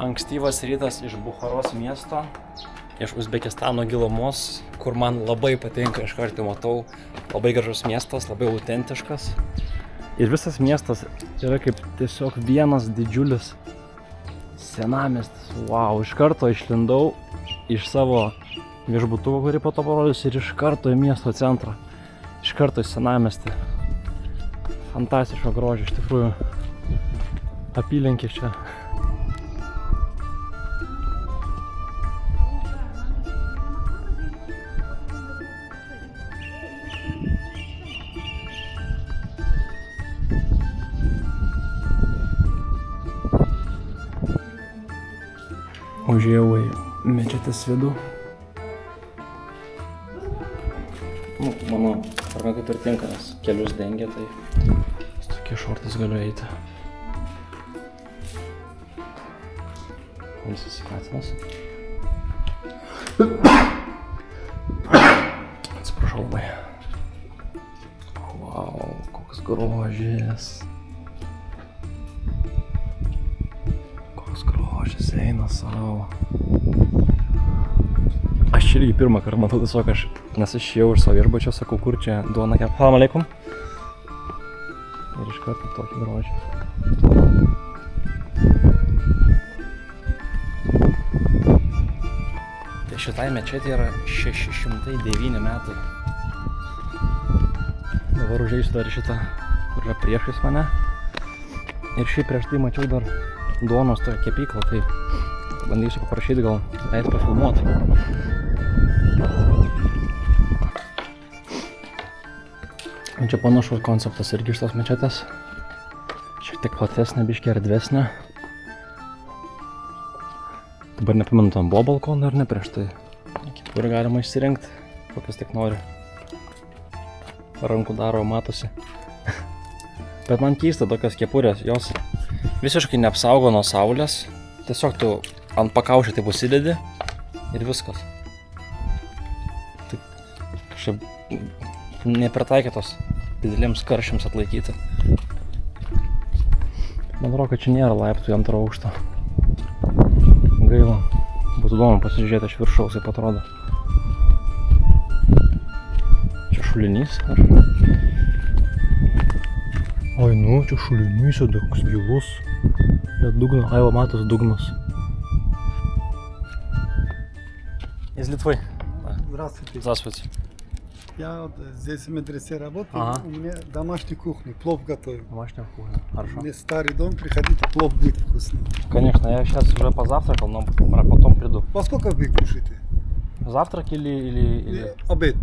Ankstyvas rytas iš Bucharos miesto, iš Uzbekistano gilumos, kur man labai patinka, iš karto matau, labai gražus miestas, labai autentiškas. Ir visas miestas yra kaip tiesiog vienas didžiulis senamiestis. Wow, iš karto išlindau iš savo viešbutuvo, kurį po to parodysiu, ir iš karto į miesto centrą. Iš karto į senamiestį. Fantastiško grožio, iš tikrųjų. Apylinkė čia. Užėjau į mečetės vidų. Mano arba kaip ir tinka, nes kelius dengia, tai su tokie šortais galiu eiti. Ilsis katinas. Atsiprašau labai. Wow, koks grožis. Grožis eina savo. Aš irgi pirmą kartą matau, tiesiog nes aš išėjau iš savo viešbučio, sakau, kur čia duona kep. Salam aleikum. Ir iš karto tokį grožį. Tai šitai mečetė yra 609 metai. Dabar užeisiu dar šitą, kur yra priešais mane. Ir šiaip prieš tai mačiau dar duonos tokia kepykla, tai bandysiu paprašyti gal eiti pafilmuoti. Čia panašus konceptas irgi iš tos mečetės. Šiek tiek platesnė, biškį erdvesnė. Dabar nepamenu, tam buvo balkoną ar ne prieš tai. Kur galima išsirinkti, kokias tik nori. Rankų daro matosi. Bet man keista tokios kepurės, jos visiškai neapsaugo nuo saulės. Tiesiog tu ant pakaušio taip užsidedi ir viskas. Taip kažkaip nepritaikytos dideliems karščiams atlaikyti. Man atrodo, kad čia nėra laiptų į antrą aukštą. Gaila. Būtų įdomu pasižiūrėti iš viršaus, kaip atrodo. Čia šulinys ar? Oi, nu, čia šulinys, toks gilus. Bet dugno, ai, va, matos dugnas. Из Литвы. Здравствуйте. Здравствуйте. Я вот здесь в медресе работаю, у меня домашняя кухня, плов готовим. Домашняя кухня, хорошо. У меня старый дом, приходите, плов будет вкусный. Конечно, я сейчас уже позавтракал, но потом приду. Во сколько вы кушаете? Завтрак или... Обед.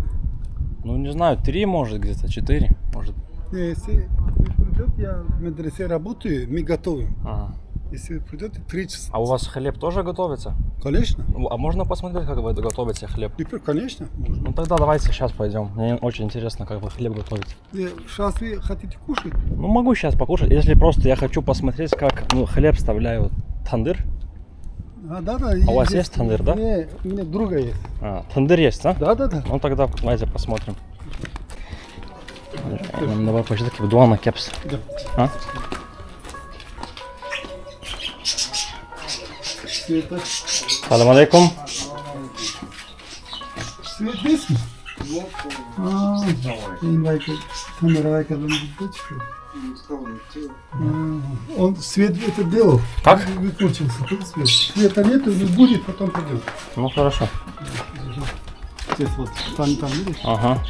Ну, не знаю, 3 может где-то, 4 может. Не, если вы придете, я в медресе работаю, мы готовим. Ага. Если вы придете, 3 часа. А у вас хлеб тоже готовится? Конечно. А можно посмотреть, как вы готовите хлеб? Конечно, можно. Ну тогда давайте сейчас пойдем. Мне очень интересно, как вы хлеб готовите. Сейчас вы хотите кушать? Ну, могу сейчас покушать, если просто я хочу посмотреть, как хлеб вставляют. Тандыр? Да. А у вас есть тандыр, да? Не, у меня другая есть. Тандыр есть, да? Да. Ну тогда давайте посмотрим. Давай почти такие дуана кепс. Да. Света. Салам алейкум. Свет есть? Он свет это делал. Как? Выключился тут свет. Света нету, не будет, потом пойдем. Ну хорошо. Здесь вот там видишь? Ага.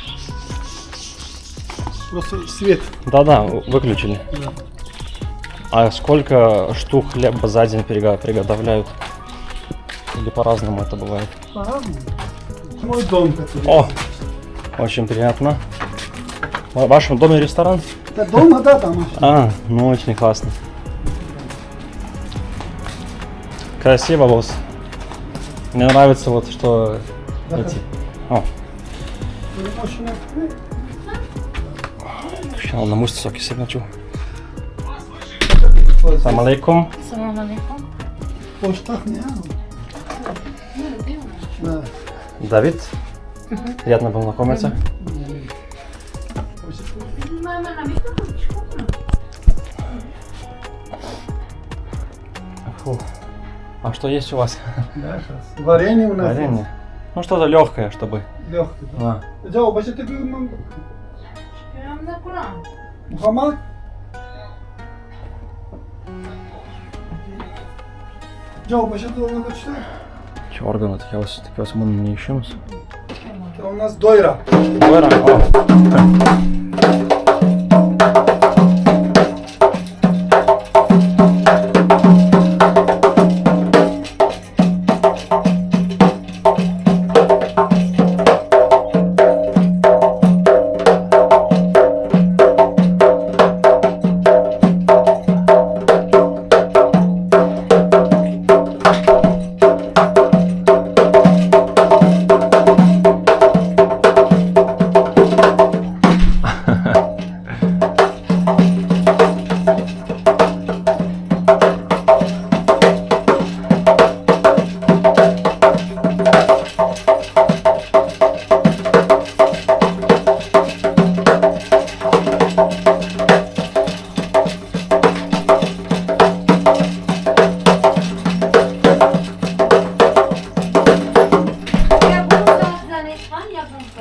Просто свет. Да, выключили. Да. А сколько штук хлеба за день приготовляют? Или по-разному это бывает? По-разному. Мой дом, который... О, очень приятно. В вашем доме ресторан? Это дома, да, там. Ну очень классно. Красиво, босс. Мне нравится вот, что эти... О. Сейчас на мусте соки себе начал. Салам алейкум. Салам алейкум. Поштах не. Да. Давид. Приятно познакомиться. Фу. А что есть у вас? Да, сейчас. Варенье у нас Варенье? Ну что-то легкое, чтобы. легкое. Да? А. Джао, бача ты был Мухаммад? Джао, бача ты был что? Че, органы таки мы не ищем. Это у нас дойра. Дойра? О.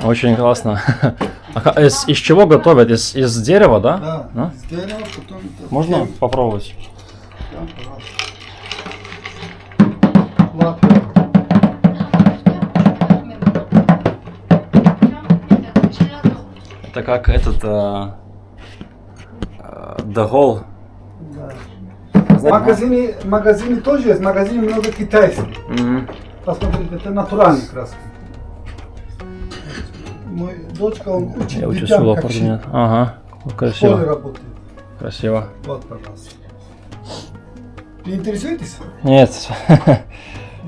Очень классно. Из чего готовят? Из дерева, да? Да, А? из дерева, потом... Можно попробовать? Да, пожалуйста. Лапия. Это как этот Дагол. Да. В Знаете, магазине тоже есть, в магазине много китайских. Мгм. Посмотрите, это натуральные краски. Мой дочка, он учит Я учусь в детям, как лапорне. Ага, в школе красиво. работает. Красиво. Вот, пожалуйста. Вы интересуетесь? Нет.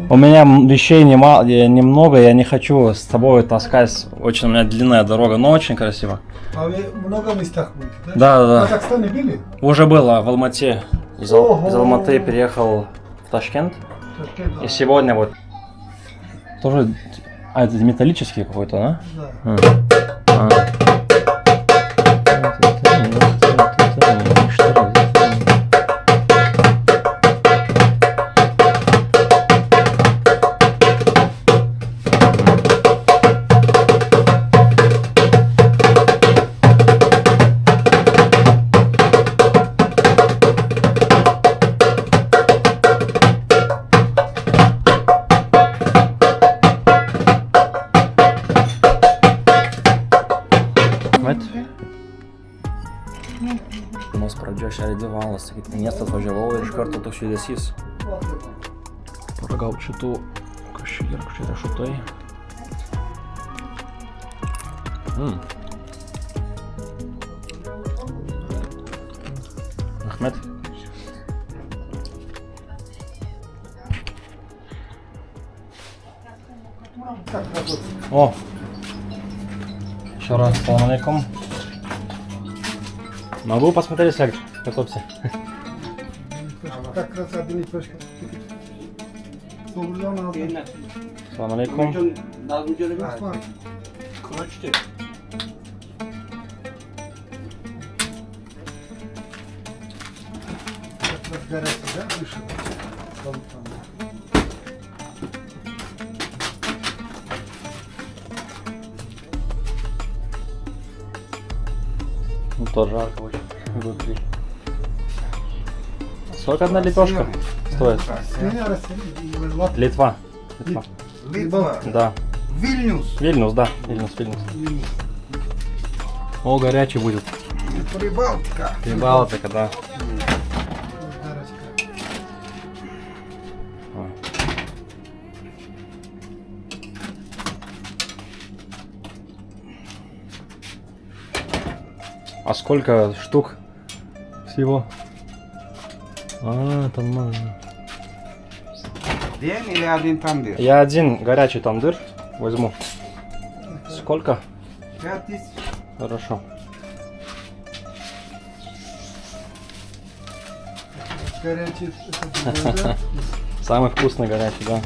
У меня вещей немного, я не хочу с собой таскать. Очень у меня длинная дорога, но очень красиво. А вы в много местах будете, да? Да, В да, да. Казахстане были? Уже было в Алмате. Из Ого. Алматы переехал в Ташкент. И сегодня вот тоже. А, это металлический какой-то, да? Да. А. Nos pradžioje šią 2 valandas, sakyti, miestą atvažiavau ir iš karto toks judesys. Paragaut šitų, kas čia yra riešutai. Ахмед. Как работает? О! Еще раз, салам алейкум. Могу посмотреть, как готовься. Как раз объединить точка. Салам алейкум. Горячий, да, вышел? Ну, тоже жарко очень внутри. Сколько одна лепешка стоит? Литва. Литва. Литва. Да. Вильнюс. Вильнюс, да. Вильнюс. О, горячий будет. Прибалтика. Прибалтика, да. А сколько штук всего? А, там можно. День или один тандыр? Я один горячий тандыр возьму. Сколько? 5000. Хорошо. Горячий. Это Самый вкусный горячий, да.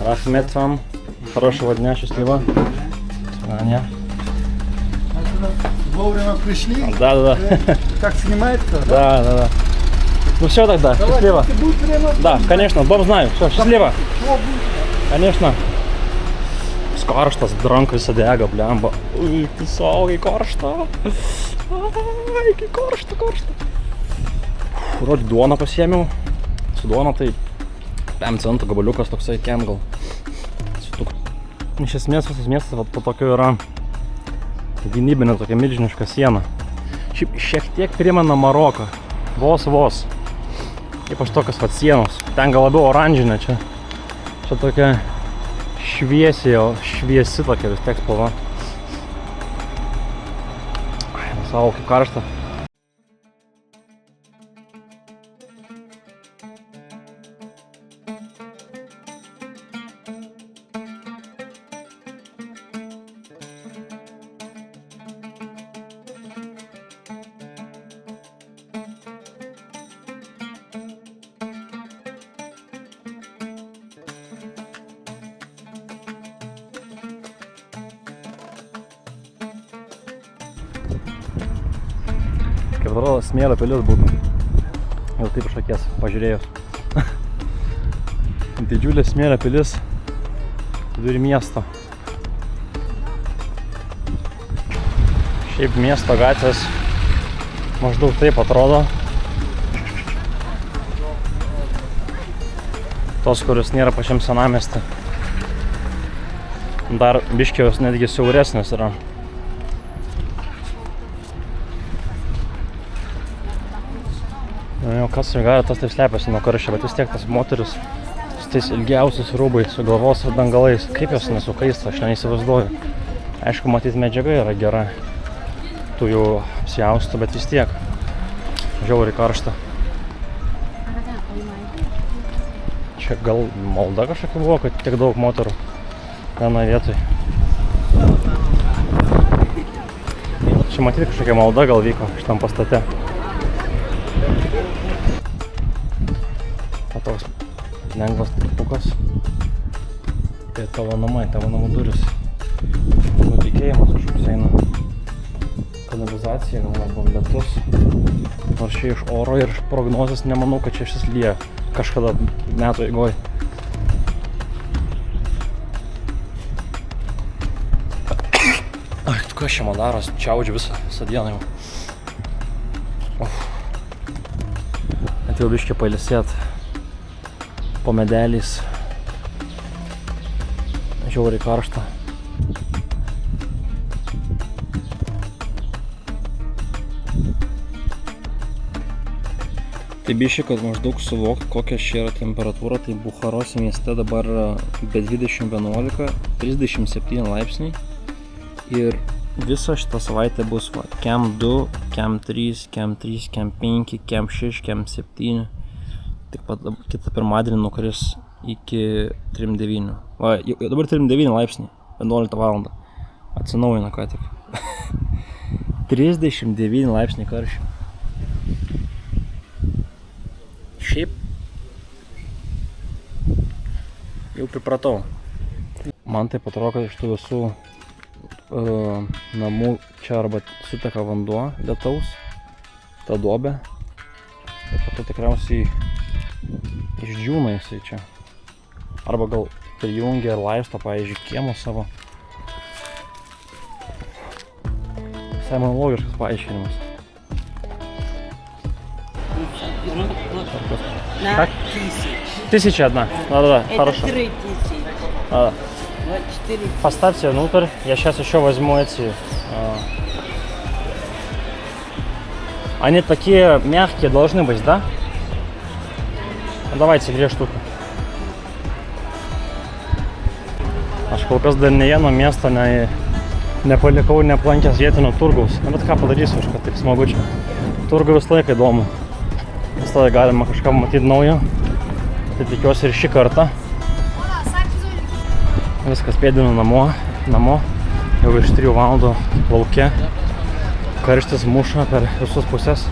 Рахмет вам. Хорошего дня, счастливо. Аня. вовремя пришли. Да. Как снимает кто? Да. Ну все тогда, счастливо. Если будет время, Да, конечно, дом знаю. Все, счастливо. Конечно. Karštas, dranka visą dega, blemba. Ui, tu saugai karšta. Ai, kai karšta. Rodį duoną pasiėmiau. Su duona tai 5 centų gabaliukas toksai kem gal. Iš esmės visas miestas po tokio yra gynybinė tokia milžiniška siena. Šiek tiek primena Maroką. Vos. Ypač tokios vat sienos. Ten gal labiau oranžinė čia. Čia tokia šviesi tokia vis tiek spalva. Savo kaip karšta. Kaip atrodo, smėlio pilis būtų. Jau taip iš akies pažiūrėjus. Didžiulė smėlio pilis vidury miesto. Šiaip miesto gatvės maždaug taip atrodo. Tos, kurios nėra pačiam senamieste. Dar biškios netgi siauresnės yra. Jau kas ir gali, tas taip slepiasi nuo karščio, bet vis tiek tas moteris su tais ilgiausiais rūbais, su galvos dangalais, kaip jos nesukaista, aš neįsivaizduoju. Aišku, matyt, medžiaga yra gera, tų jau apsiaustų, bet vis tiek žiauriai karšta. Čia gal malda kažkokia buvo, kad tiek daug moterų vienoje vietoje. Čia matyt kažkokia malda gal vyko šitam pastate. Toks lengvas tripukas. Tai tavo namai, tavo namų duris. Nutikėjimas kažkoks eina. Kanalizacija, gal arba lietus. Nors čia iš oro ir iš prognozės nemanau, kad čia šis lyja kažkada metų eigoj. Ai, kas čia man daros? Čiaudžiu visą dieną jau. Atėjau biškį pailsėt. Po medeliais. Žiauriai karšta. Tai biški, kad maždaug suvokti, kokia čia yra temperatūra, tai Bucharos mieste dabar be 20-11, 37 laipsniai. Ir visą šitą savaitę bus kem 2, kem 3, kem 3, kem 5, kem 6, kem 7. Tik pat kitą pirmadienį nukris iki 3-9. Va, dabar 3-9 laipsniai, 11 valandą. Atsinaujina ką tik. 39 laipsniai karščio. Šiaip jau pripratau. Man taip atrodo, kad iš tų visų namų čia arba suteka vanduo lietaus, ta duobė. Ir po to tikriausiai išdžiūna jisai čia. Arba gal prijungia ir laisto, pavyzdžiui, kiemo savo. Visai man logiškas paaiškinimas. На Так? 1000. 1000 одна. Да, Это хорошо. 3000. Да. 24. Поставьте внутрь. Я сейчас еще возьму эти. Они такие мягкие должны быть, да? Ну, давайте 2 штуки. Aš kol kas dar ne vieno miesto nepalikau, neaplankęs vietinio turgaus. Na, bet ką padarysiu, aš kad taip smagu čia. Turgų visą laiką įdomu. Visą laiką galima kažką matyti naujo. Tai tikiuosi ir šį kartą. Viskas pėdinu namo. Jau iš 3 valandų lauke. Karštis muša per visus pusės.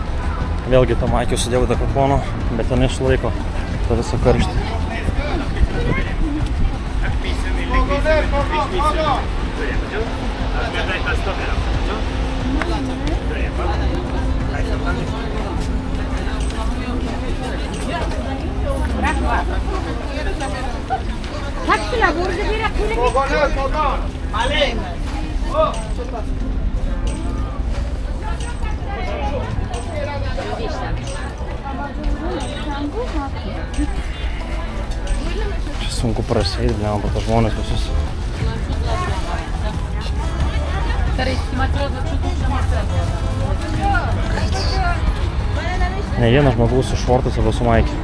Vėlgi tam akių sudėjau dekapono, bet ten nesulaiko tą visą karštį. Čia sunku prasėti, blem, po to žmonės visus. Ne vienas žmogus su šortais arba su maikė.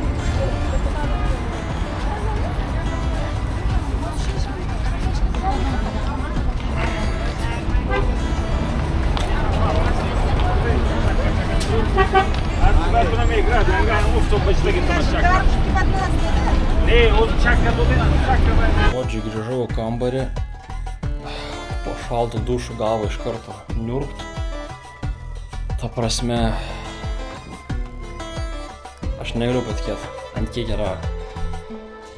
Žodžiu, grįžau į kambarį, po šalto dušo galvą iš karto niurkt. Ta prasme, aš negaliu patikėti, ant kiek yra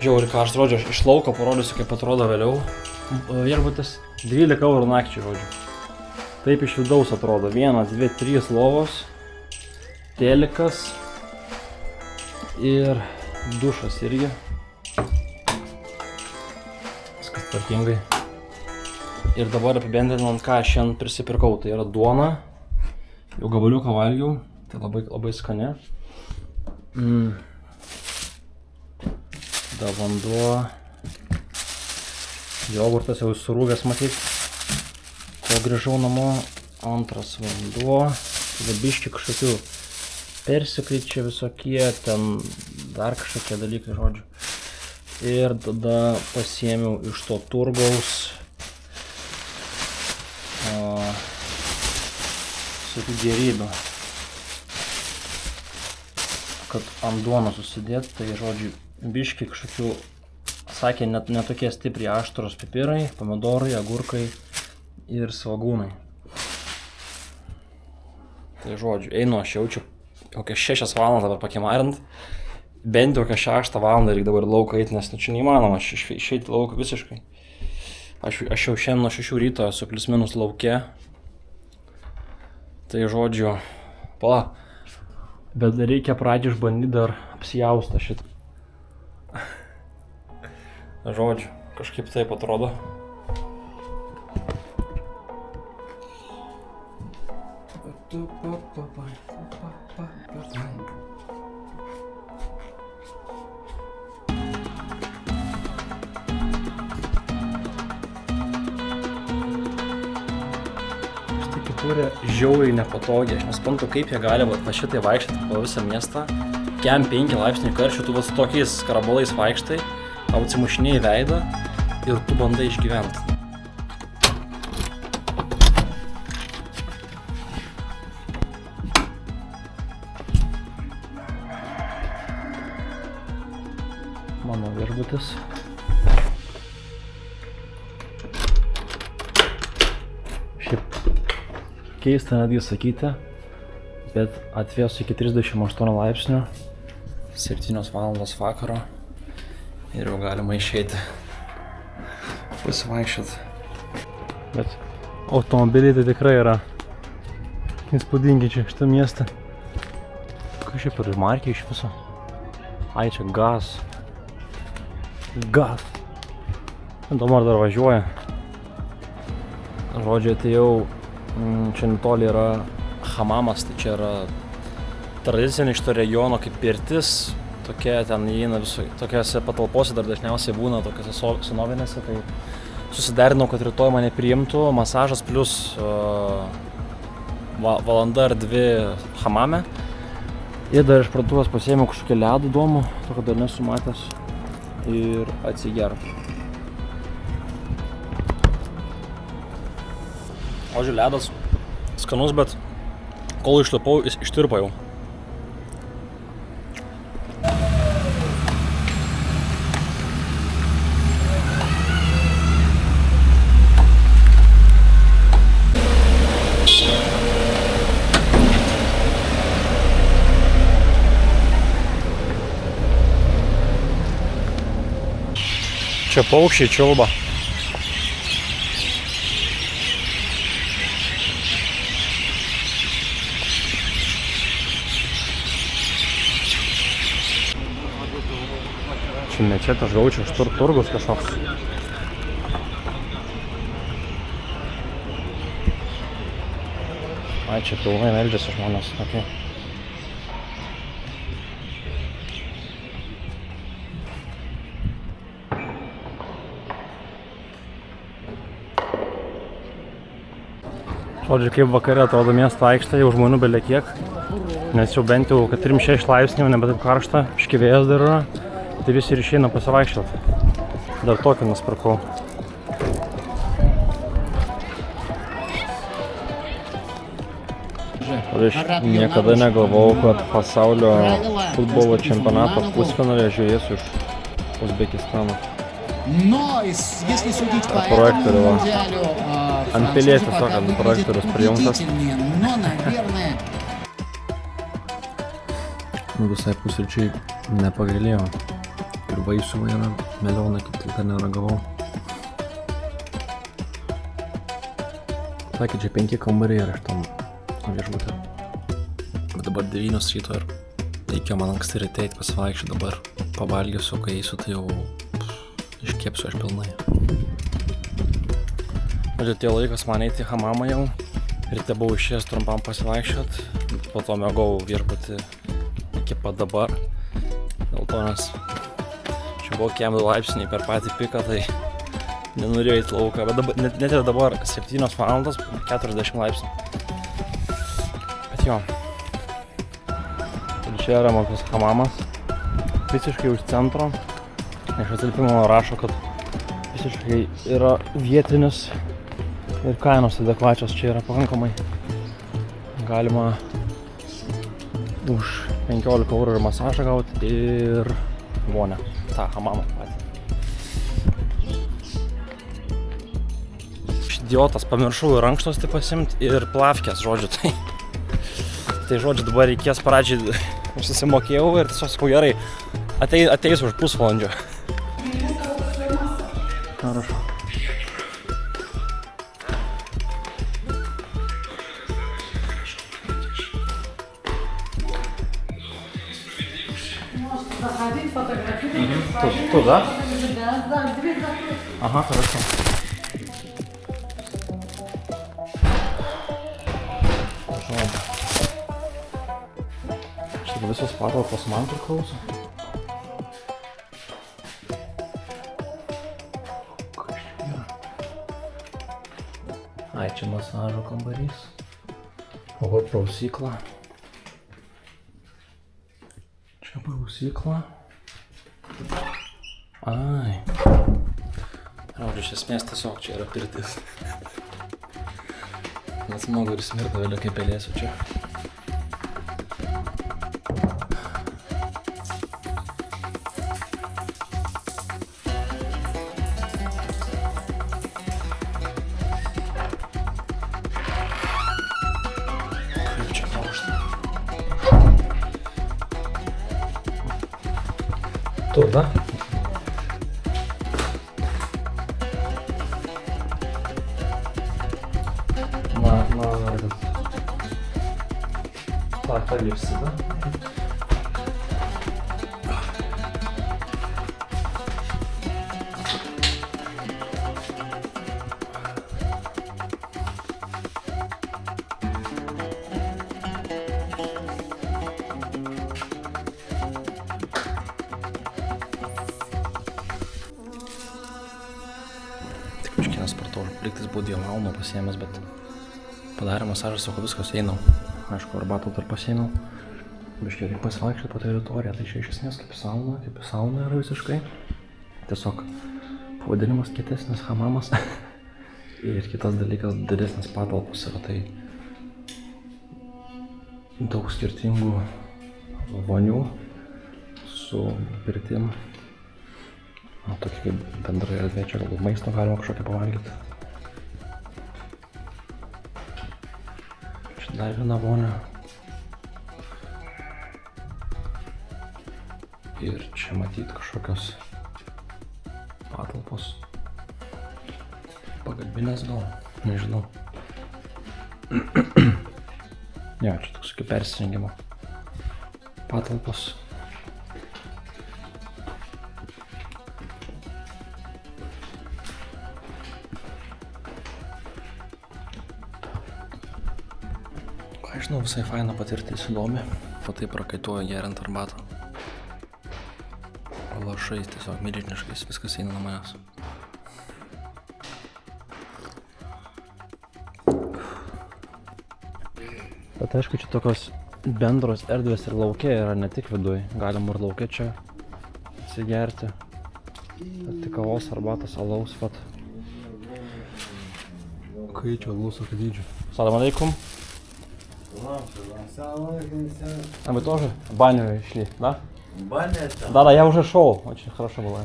žiauriai karšta. Žodžiu, aš iš lauko parodysiu, kaip atrodo vėliau. Viešbutis 12 eurų nakčiai, žodžiu. Taip iš vidaus atrodo. 1, 2, 3 lovos, telikas ir dušas irgi. Viskas tvarkingai. Ir dabar apibendrinant, ką aš šiandien prisipirkau. Tai yra duona. Jau gabaliuką valgiau. Tai labai skani. Da vanduo. Jogurtas jau surūgęs matyt. Kol grįžau namo. Antras vanduo. Tada biški kažkokių persikryčia visokie, ten dar kažkokie dalykai, žodžiu. Ir tada pasiėmiau iš to turgaus visokių gėrybių, kad ant duonos susidėt. Tai, žodžiu, biški kažkokių, sakė, net netokie stipriai aštrus pipirai, pomidorai, agurkai ir svagūnai. Tai, žodžiu, einu, aš jaučiu kokias 6 valandas dabar pakimarint. Bent jau kokią 6 valandą reikia dabar lauką eiti, nes čia neįmanoma išeiti lauką visiškai. Aš jau šiandien nuo 6 ryto esu plius minus lauke. Tai, žodžiu, bet reikia pradžiai išbandyti dar apsijaustą šitą. Žodžiu, kažkaip taip atrodo. Štai kepurė žiauriai nepatogiai. Aš nesuprantu, kaip jie gali va šitai vaikščioti po visą miestą. Kem 5 laipsnių karščių, tu va su tokiais karabolais vaikštai, tau atsimušinėji veidą ir tu bandai išgyventi. Mano viešbutis. Šiaip keista netgi sakyti, bet atvėsu iki 38 laipsnių, 7 valandos vakaro ir jau galima išeiti pasivaikščioti. Bet automobiliai tai tikrai yra įspūdingi čia šitą miestą. Kas čia per markė iš viso? Ai, čia gas. Gas. Įdomu, ar dar važiuoja. Žodžiu, tai jau čia netoli yra hamamas, tai čia yra tradicinė šito regiono kaip pirtis. Tokia ten įeina tokiose patalpose dar dažniausiai būna, tokiose senovinėse. Tai susiderinau, kad rytoj mane priimtų masažas plus valanda ar 2 hamame. Ir dar iš parduotuvės pasiėmiau kažkokį ledų įdomų, tokio dar nesu matęs. Ir atsigerų. Žodžiu, ledas skanus, bet kol išlipau, jis ištirpo jau. Čia paukščiai čiulba. Čia mečetė, aš gaučiau, turgus kažkoks. Ai, čia pilnai meldžiasi žmonės. Okay. Žodžiu, kaip vakare atrodo miesto aikštė, jau žmonių belie kiek. Nes jau bent jau 4-6 laipsnių, nebe taip karšta, škivėjas dar yra. Tai visi ir išeina pasivaikščioti. Dar tokį nusipirkau. Niekada negalvojau, kad pasaulio futbolo čempionato pusfinalį žiūrėsiu iš Uzbekistano. Но если судить по Проекторы, этому да. мундиалю, Антпилет, французы высоко, пока выглядят проекторы приемка. убедительнее, но, наверное, Visai pusryčiai nepagailėjau. Ir vaisių vieną melioną kaip dar neragavau. Sakė, čia 5 kambariai ir aš tam viešbutė. Bet dabar 9 ryto ir reikėjo man anksti ryte eit pasivaikščioti, dabar pavalgysiu, kai eisiu, tai jau iškepsiu aš pilnai. Atėjo laikas man eiti į hamamą jau. Ryte buvau išėjęs trumpam pasivaikščiot, po to mėgau viešbutį iki pat dabar. Dėl to, nes čia buvo kem 2 laipsniai per patį piką, tai nenorėjau eiti lauką. Bet dabar, net ir dabar 7 valandos, 40 laipsnių. Bet jo. Ir čia yra mokus hamamas. Visiškai už centro. Iš atsiliepimo rašo, kad visiškai yra vietinis ir kainos adekvačios čia yra pakankamai. Galima už 15 eurų ir masažą gauti ir vonę, tą hamamą patį. Idiotas, pamiršau ir rankšluostį pasiimti ir plavkės, žodžiu, tai žodžiu dabar reikės pradžiai susimokėjau ir tiesiog sakau gerai, ateis už pusvalandžio. Хорошо. Тут, да? Да, дверь закрыта. Ага, хорошо. Štai visos patalpos man priklauso. Ai, čia masažo kambarys. O, prausykla. Čia prausykla. Ai. Žodžiu, iš esmės tiesiog čia yra pirtis. Nesmagu ir smirda vėliau, kaip pelėsiu čia. Kaip čia paušta. Tur, da? Так, полепси, да? Tik biškį sportuoju. Lygtais buvo diamauno pasiėmęs, bet padarė masažą, sako, viskas einau. Aišku, arbatų dar pasiėmiau. Biškiai reikia pasivaikščioti po teritoriją, tai čia iš esmės kaip sauna yra visiškai. Tiesiog pavadinimas kietesnis hamamas. Ir kitas dalykas, didesnis patalpos yra, tai daug skirtingų vonių su pirtim. Tokia kaip bendrai erdvė, čia galbūt maisto galima kažkokią pavalgyti. Dar viena vonia. Ir čia matyt kažkokios patalpos. Pagalbinės gal, nežinau. Jo, čia toks kaip persirengimo patalpos. Nežinau, visai faina patirtis, įdomi. Patai prakaituoju geriant arbatą. Lašais tiesiog milžiniškais, viskas eina nuo manęs. Bet aišku, čia tokios bendros erdvės ir lauke yra, ne tik viduj. Galima ir lauke čia atsigerti. Tik kavos, arbatos, alaus, pat. Kaičio, alaus, akadydžių. Салам алейкум. А вы тоже в баню шли, да? Баня там. Да, я уже шел. Очень хорошо было.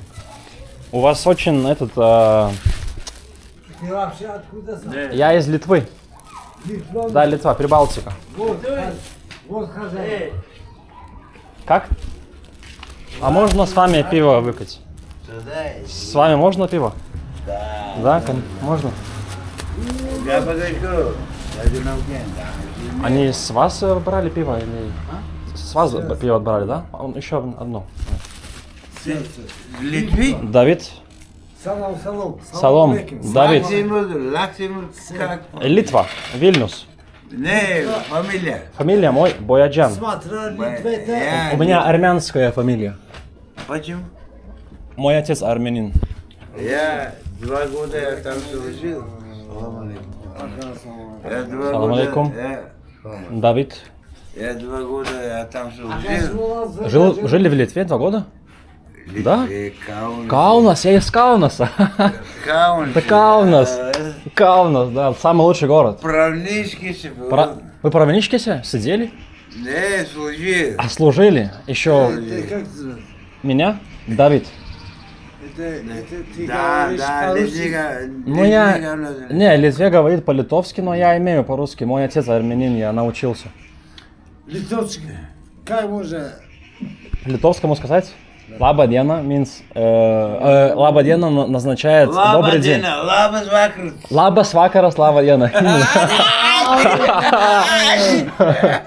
У вас очень этот... Ты вообще откуда сам? Я из Литвы. Да, Литва, Прибалтика. Вот хозяин. Как? А можно с вами пиво выпить? С вами можно пиво? Да. Да, можно? Я подойду. Они с вас брали пиво или... С вас пиво брали, да? Еще одно. Литвы? Давид. Салам. Салом. Давид. Лаксимур, как? Литва. Вильнюс. Не, фамилия. Фамилия мой Бояджан. Смотри, У меня армянская фамилия. Почему? Мой отец армянин. Я 2 года я там служил. Я 2 Салам года... алейкум. Давид. Я 2 года я там служил. Жили в Литве 2 года? Да? Каунас. Каунас, я из Каунаса. Каунас. Это Каунас. Каунас, да, самый лучший город. Правнички себе. Вы в Правничкесе сидели? Не, служил. А служили? Еще меня? Давид. Да, Литвига. Ну я... Не, Литве говорит по-литовски, но я имею по-русски. Мой отец армянин, я научился. Литовский. Как можно? Литовскому сказать? Лаба Диена means... Лаба Диена назначает добрый день. Лабас вакрус. Лабас вакарас, Лаба Диена.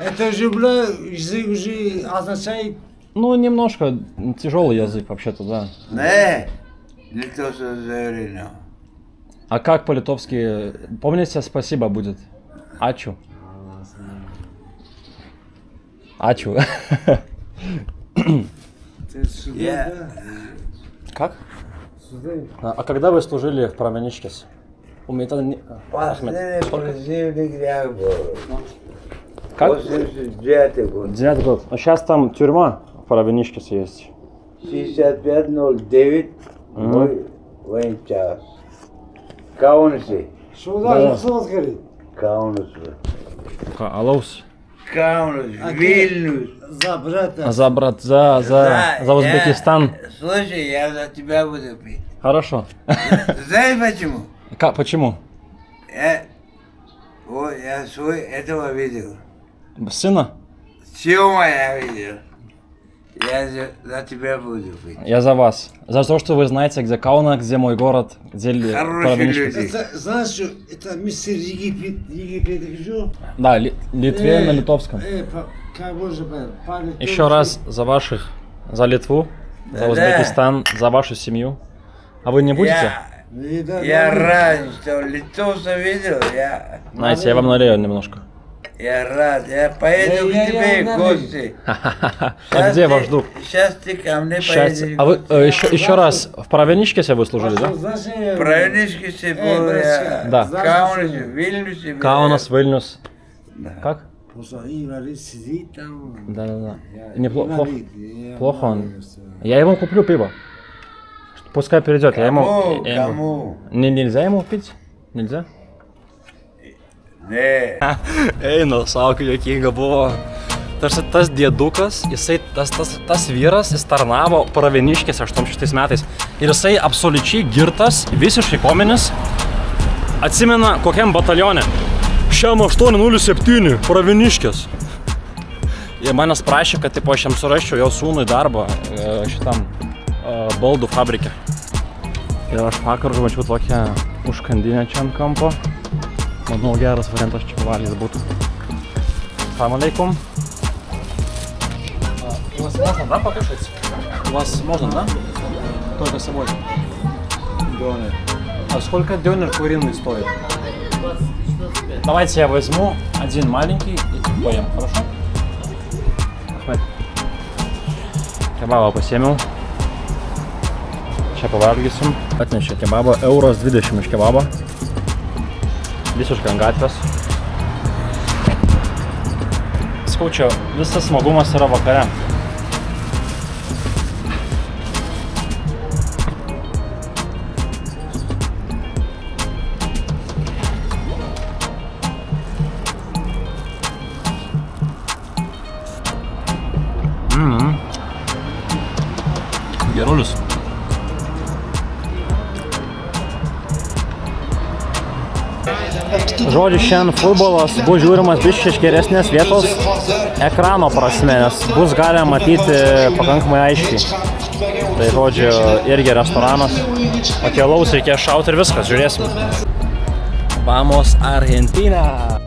Это же, язык уже означает... Ну, немножко тяжелый язык вообще-то, да. Не, литовский заверено. А как по-литовски? Помните, спасибо будет? Ачу. Ачу. Как? А когда вы служили в Правничкесе? У меня это не... Последний призывник я был. Как? 89 год. 9 год. А сейчас там тюрьма в Правничкесе есть. 6509 мой военчас. Каунаси. Что даже слово говорит? Каунас. Алаус. Каунас. Вильнюс. За брата. За брат, за Узбекистан. Слушай, я за тебя буду пить. Хорошо. Знаешь почему? Почему? Я свой этого видел. Сына? Сема я видел. Я за тебя буду пить. Я за вас. За то, что вы знаете, где Кауна, где мой город, где Хорошие Правничкес. люди. Это, знаешь, что это мистер Египет, где? Да, Литве на литовском. Как можно понять? Еще раз за Литву, за Узбекистан, за вашу семью. А вы не будете? Я рад, что литовца видел. Знаете, я вам налею немножко. Я рад, я поеду к тебе в гости. А где ваш друг? Сейчас ты ко мне Счастье. поедешь. А вы еще раз в Правничкесе вы служили, да? Правнички все был я. Да. Каунас, Вильнюс. Каунас, Вильнюс. Как? Просто инвалид сидит там. Да. Неплохо. Плохо он. Я ему куплю пиво. Пускай перейдет. Кому? Нельзя ему пить? Нельзя? Не. Eina, sako, juokinga buvo. Tarsi tas dėdukas, jisai, tas vyras, jis tarnavo Pravničkėse 86 metais. Ir jisai absoliučiai girtas, visiškai kominis. Atsimena, kokiam batalione. Šiam 807 Pravničkės. Jie manęs prašė, kad tipo, aš jam surasčiau jo sūnui darbą šitam baldų fabrike. Ir aš vakar mačiau tokią užkandinę čia ant kampo. Manau, geras variantas čia pavalgys būtų. Салам алейкум. У вас можно, да, покушать? У вас можно, да? Только собой. Дёнер. А сколько дёнер куриный стоит? 25. Давайте я возьму один маленький paėm, prašau. Kebabą pasiėmiau. Čia pavalgysim. Atnešė kebabą, €1.20 už kebabą. Visiškai ant gatvės. Sakau, čia visas smagumas yra vakare. Gerulis. Žodžiu, šiandien futbolas bus žiūrimas biškai iš geresnės vietos ekrano prasme, nes bus galima matyti pakankamai aiškiai. Tai žodžiu, irgi restoranas. Pakėlaus reikės šauti ir viskas, žiūrėsim. Vamos Argentina!